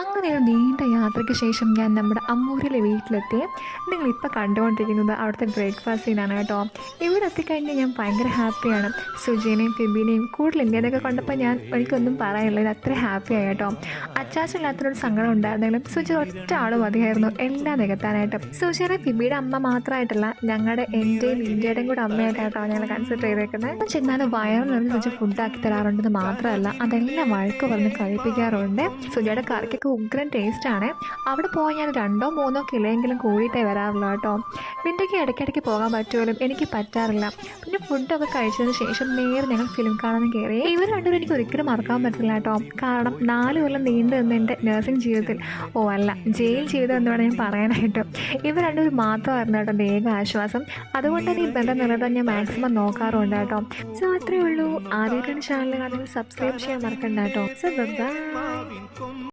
അങ്ങനെ ഒരു നീണ്ട യാത്രയ്ക്ക് ശേഷം ഞാൻ നമ്മുടെ അമ്മൂരിലെ വീട്ടിലെത്തി. നിങ്ങളിപ്പോൾ കണ്ടുകൊണ്ടിരിക്കുന്നത് അവിടുത്തെ ബ്രേക്ക്ഫാസ്റ്റ് സീനാണ് കേട്ടോ. ഇവിടെ എത്തിക്കഴിഞ്ഞാൽ ഞാൻ ഭയങ്കര ഹാപ്പിയാണ്. സുജീനെയും ഫിബിനെയും കൂടുതൽ ഇന്ത്യയിലൊക്കെ കണ്ടപ്പോൾ എനിക്കൊന്നും പറയാനില്ല, ഇത് അത്ര ഹാപ്പിയായി കേട്ടോ. അച്ചാച്ചനില്ലാത്തൊരു സങ്കടം ഉണ്ടായിരുന്നെങ്കിലും സുജി ഒറ്റ ആൾ മതിയായിരുന്നു എല്ലാം നികത്താനായിട്ട്. സുജിയുടെ ഫിബിയുടെ അമ്മ മാത്രമായിട്ടല്ല, എൻ്റെയും ഇന്ത്യയുടെയും കൂടെ അമ്മയായിട്ടാണ് ഞങ്ങൾ കൺസിഡർ ചെയ്തേക്കുന്നത്. ചെന്നാലും വയറ് നിറഞ്ഞ് സുജി ഫുഡാക്കി തരാറുണ്ടെന്ന് മാത്രമല്ല, അതെല്ലാം വഴക്ക് പറഞ്ഞ് കഴിപ്പിക്കാറുണ്ട്. സുജിയുടെ കറിക്ക് ഉഗ്രൻ ടേസ്റ്റാണ്. അവിടെ പോയാൽ ഞാൻ 2-3 കിലോയെങ്കിലും കൂടിയിട്ടേ വരാറുള്ളൂ കേട്ടോ. വിൻ്റെക്ക് ഇടയ്ക്കിടയ്ക്ക് പോകാൻ പറ്റുമല്ലോ, എനിക്ക് പറ്റാറില്ല. പിന്നെ ഫുഡൊക്കെ കഴിച്ചതിന് ശേഷം നേരെ ഞങ്ങൾ ഫിലിം കാണാൻ കയറി. ഇവർ രണ്ടുപേരും എനിക്ക് ഒരിക്കലും മറക്കാൻ പറ്റില്ല കേട്ടോ. കാരണം 4 കൊല്ലം നീണ്ടു നിന്ന് എൻ്റെ നഴ്സിംഗ് ജീവിതത്തിൽ, ജയിൽ ജീവിതം എന്ന് വേണം ഞാൻ പറയാനായിട്ട്. ഇവർ രണ്ടുപേരും മാത്രമായിരുന്നു കേട്ടോ എൻ്റെ ഏക ആശ്വാസം. അതുകൊണ്ട് തന്നെ ഈ ബന്ധം നിലനിർത്താൻ ഞാൻ മാക്സിമം നോക്കാറുണ്ട് കേട്ടോ. സോ അത്രയേ ഉള്ളൂ. ആദ്യമായിട്ടാണ് ചാനൽ കാണുന്നത്, സബ്സ്ക്രൈബ് ചെയ്യാൻ മറക്കണ്ട കേട്ടോ. So by.